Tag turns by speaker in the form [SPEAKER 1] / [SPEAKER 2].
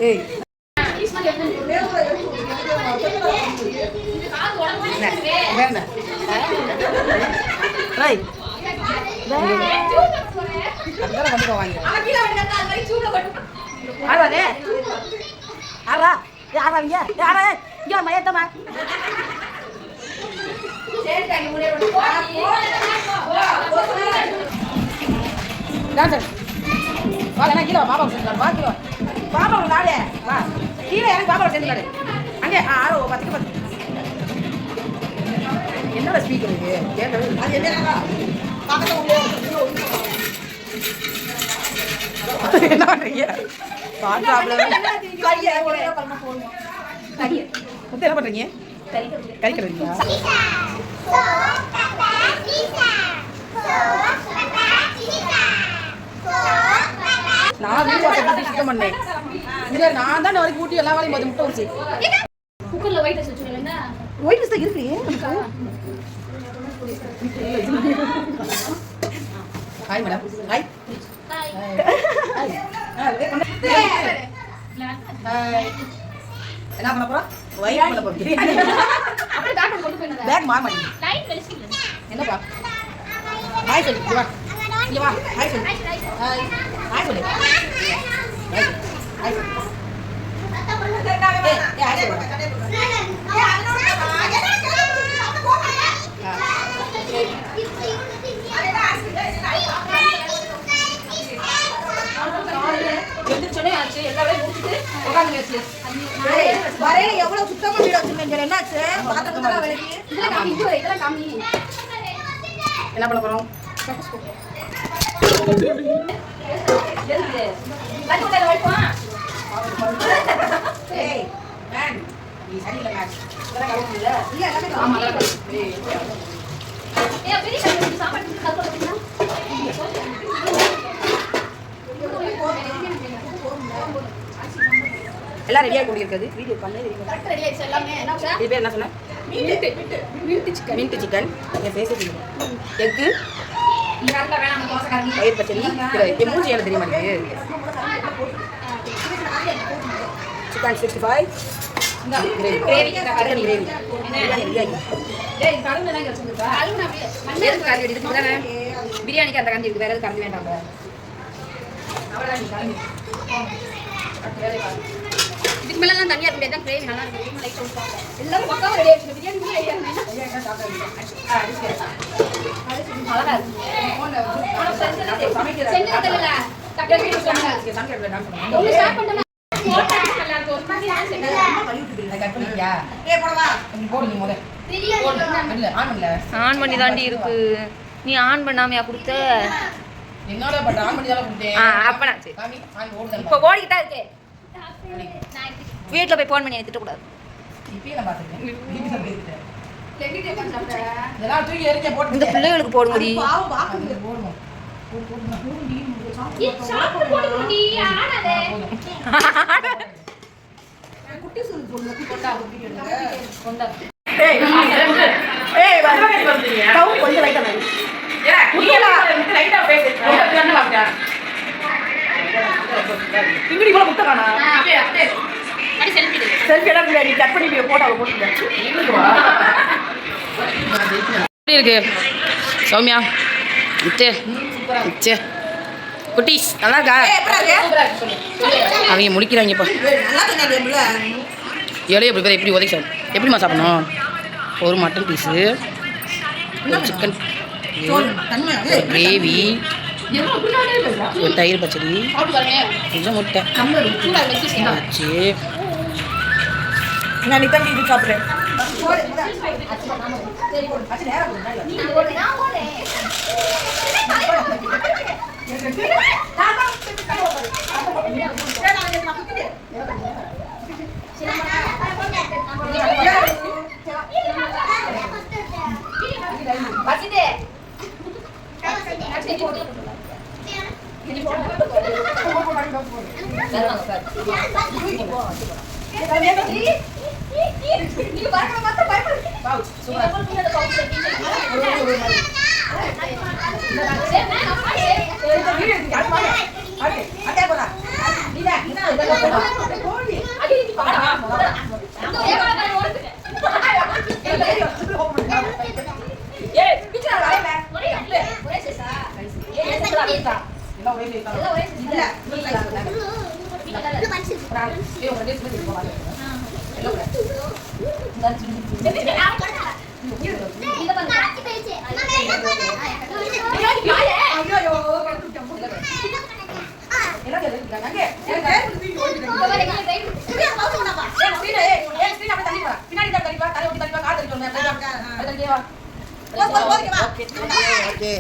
[SPEAKER 1] ஏய் வேண்டாம் ரைட் அதெல்லாம் கொண்டு போவாங்க ஆறாதே ஆறா ஆறாங்க ஆறா இங்கே மயத்தமா வா என்ன கீழே பாபா செஞ்சுக்காரு வா கீழே பாபா நாடே வா கீழே எனக்கு பாபா செஞ்சுக்காரு அங்கே ஆறோ 10 10 என்னோட ஸ்பீக்கர் இது கேட்கவே அது என்ன என்ன பண்றீங்க என்ன பண்றீங்க கறி கறீங்களா நான் வீட்டு வாசல் சுத்தம் பண்ணேன் இல்லை நான் தான் வரைக்கும் ஊட்டி எல்லா வேலையும் பார்த்து முட்டை வச்சு
[SPEAKER 2] குக்கர்ல ஒயிட் ரைஸ் வச்சுருக்கீங்களா
[SPEAKER 1] ஒயிட் ரைஸ் தான் இருக்கு ஹாய் மேடம் ஹாய் என்ன பண்ண போறோம் ஒயிட் பண்ண போறோம்
[SPEAKER 2] அப்படியே பேக் கொண்டு போயிடுங்க
[SPEAKER 1] பேக் மாற மாட்டீங்க
[SPEAKER 2] லைட் வெளிச்சிங்க
[SPEAKER 1] என்னப்பா ஹாய் சொல்லு வா இங்க வா ஹாய் சொல்லு ஹாய் ஹாய் சொல்லு ஹாய் ஹாய் எவ்வளவு சுத்தமா வீடு வச்சிருக்கீங்க என்னாச்சு என்ன பண்ண போறோம் எல்லாம் ரெடியாக கூடியிருக்குது வீடியோ பண்ணி ரெடி ஆயிடுச்சு எல்லாமே இது பேர் என்ன சொன்னேன் மின்ட் சிக்கன் என் பேசி எக்கு பயிர் பச்சடி என் மூஞ்சி எனக்கு தெரிய மாட்டேங்குது சிக்கன் 65 கிரேவி சிக்கன் கிரேவி பிரியாணிக்கு அந்த கஞ்சி இருக்கு வேற எதுவும் கறந்து வேண்டாம் இதுக்கு மேல தான் தனியா இருக்கு கிரேவி நல்லா இருக்கு லைட் சொல்லுவாங்க எல்லாரும் பக்காவா ரெடி ஆயிடுச்சு பிரியாணி கூட ரெடி ஆயிடுச்சு அழகா இருக்கு செஞ்சதுல டக்கர் வீடியோ பண்ணுங்க சமைக்கிறதுல டான்ஸ் பண்ணுங்க ஒன்னு ஸ்டார்ட் பண்ணா நல்லா இருக்கும் கட் பண்ணியா ஏய் போடவா நீ போடு முதல்ல இல்ல ஆன் பண்ணி தாண்டி இருக்கு நீ ஆன் பண்ணாமையா கொடுத்த என்னோட பட் ஆன் பண்ணி தான் கொடுத்தேன் அப்பனா சரி காமி ஆன் ஓடுது இப்போ ஓடிட்டா இருக்கு வீட்ல போய் ஃபோன் பண்ணி எடுத்துட்டு கூடாது இப்பயே நான் பாத்துட்டேன் வீட்ல போய் எடுத்துட்டேன் லெக்கி டேப் பண்ணி இதெல்லாம் தூக்கி எரிஞ்ச போட்டு இந்த பிள்ளைகளுக்கு போடு முடி பாவம் பாக்குது போடுங்க போடு சாப்பிட்டு போடுடி ஆடாதே குட்டி சொல்லு போட்டா கொண்டா ஏய் ஏய் வரீங்க டவு கொஞ்சம் லைட்டா நடி ஏடா குடியல லைட்டா பேசு என்ன வாங்க இங்கடி கூட முட்டை காணா அப்படியே அப்படியே அடி செல்ஃபி எல்லாம் நீ கட் பண்ணி போட்டோல போட்டுங்க எப்படி இருக்கு சௌமியா இச்சே இச்சே குட்டீஸ் நல்லா இருக்கா அவங்க முடிக்கிறாங்கப்பா எவ்வளோ எப்படி எப்படி உதவி சார் எப்படிமா சாப்பிடணும் ஒரு மட்டன் பீஸு ஒரு சிக்கன் கிரேவி ஒரு தயிர் பச்சடி கொஞ்சம் முட்டை வச்சு நான் நீ தம்பி இது சாப்பிட்றேன் நீ தான் எல்லாம் ஒரே தான்
[SPEAKER 2] எல்லாம் ஒரே
[SPEAKER 1] இல்ல நீங்க
[SPEAKER 2] இது மனுஷன்
[SPEAKER 1] ஏய் உங்க டேஸ்ட் பண்ணி போவாங்க எல்லாம்
[SPEAKER 2] இந்த பாருங்க
[SPEAKER 3] காட்சி பேச்சு நான் என்ன பண்ணேன்
[SPEAKER 1] ஐயோ எல்லாம் கேக்குறாங்க அங்க
[SPEAKER 2] இந்த பாருங்க ரைட்
[SPEAKER 1] பின்னாடி தள்ளி வா தலை ஓட்டி தள்ளி வா கால் தள்ளி வா கால் தள்ளி வா
[SPEAKER 3] ஓகே
[SPEAKER 1] ஓகே